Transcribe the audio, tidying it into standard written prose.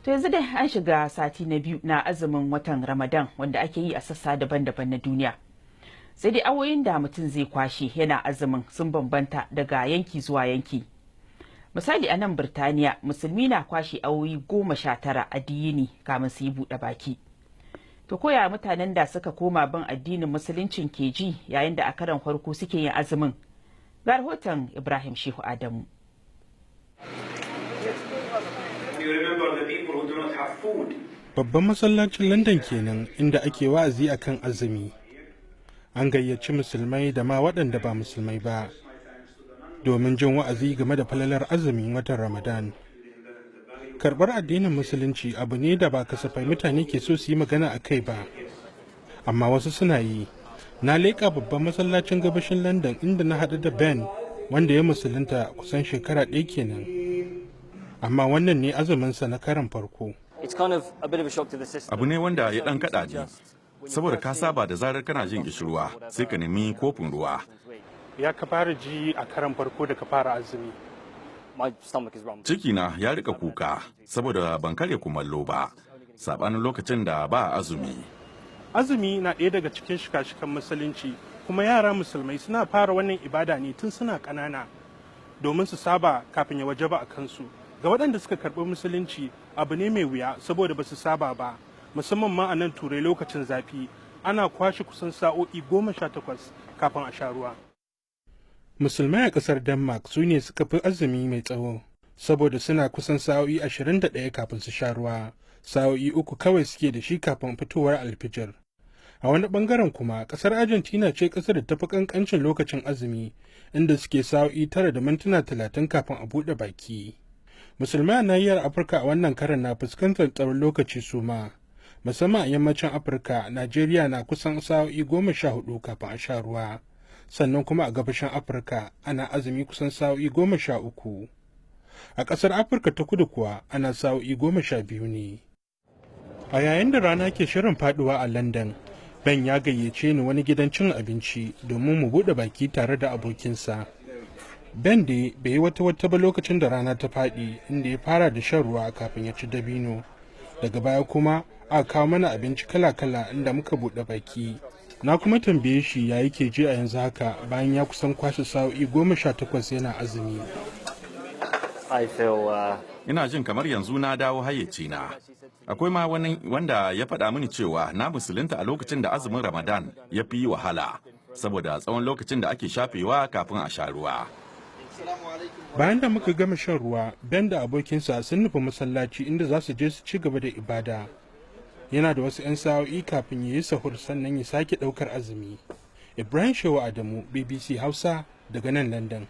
To yanzu dai an shiga sati na biyu na azumin watan Ramadan wanda ake yi a sassa daban-daban na duniya. Sai dai awoyin da mutum zai kwashe yana azumin sun bambanta daga yanki zuwa yanki. Misali a nan Birtaniya musulmi na kwashe awoyi 19 a diyini kamin su yi buɗe baki. To koya mutanen da suka koma bin addinin musuluncin ke ji yayin da a karon farko suke yin azumin? Ga rahoton Ibrahim Shehu Adamu. Babban masallacin London kenan inda ake wa'azi akan azumi. An gayyaci musulmai da ma waɗanda ba musulmai ba domin jin wa'azi game da falalar azumin watan Ramadan. Karɓar addinin musulunci abu ne da ba kasafai mutane ke so su yi magana a kai ba, amma wasu suna yi. Na leƙa babban masallacin gabashin London inda na haɗu da Ben wanda ya musulunta kusan shekara ɗaya kenan. Amma wannan ne azuminsa na karan farko. Abu ne wanda ya ɗan kaɗa ji, saboda ka saba da zarar kana jin kishirwa sai ka nemi kofin ruwa. Ya ka fara ji a karan farko da ka fara azumi? Cikina ya rika kuka saboda ban karya kumallo ba, saɓanin lokacin da ba azumi. Azumi na ɗaya daga cikin shika-shikan musulunci, kuma yara musulmai suna fara wannan ibada ne tun suna ƙanana domin su saba kafin ya wajaba a kansu. Ga waɗanda suka karɓi musulunci abu ne mai wuya saboda ba su saba ba, musamman ma a nan turai lokacin zafi ana kwashe kusan sa'o'i 18 kafin a sha ruwa. Musulmai a ƙasar Denmark su ne suka fi azumi mai tsawo saboda suna kusan sa'o'i 21 kafin su sha ruwa, sa'o'i 3 kawai suke da shi kafin fitowar alfijir. A wani ɓangaren kuma ƙasar Argentina ce ƙasar da tafi ƙanƙancin lokacin azumi, inda suke sa'o'i 9 da mintuna 30 kafin a buɗe baki. Musulmai a nahiyar Afirka a wannan karan na fuskantar tsawon lokaci su ma, musamman a yammacin Afirka. Najeriya na kusan sa'o'i 14 kafin a sha ruwa, sannan kuma a gabashin Afirka ana azumi kusan sa'o'i 13. A ƙasar Afirka ta kudu kuwa ana sa'o'i 12 ne. A yayin da rana ke shirin faduwa a London, Ben ya gayyace ni wani gidan cin abinci domin mu buɗe baki tare da abokinsa. Ben dai bai yi wata ba lokacin da rana ta faɗi, inda ya fara da shan ruwa kafin ya ci dabino. Daga baya kuma aka kawo mana abinci kala-kala inda muka buɗe baki. Na kuma tambaye shi ya yake ji a yanzu haka bayan ya kusan kwashe sa'o'i 18 yana azumi. Ina jin kamar yanzu na dawo hayyacina. Akwai ma wani wanda ya faɗa mini cewa na musulunta a lokacin da azumin Ramadan ya fi wahala, saboda tsawon lokacin da ake shafewa kafin a sha ruwa. Bayan da muka gama shan ruwa, Ben da abokinsa sun nufi masallaci inda za su je su ci gaba da ibada. Yana da wasu 'yan sa'o'i kafin ya yi sahur sannan ya sake ɗaukar azumi. Ibrahim Shehu Adamu, BBC Hausa, daga nan London.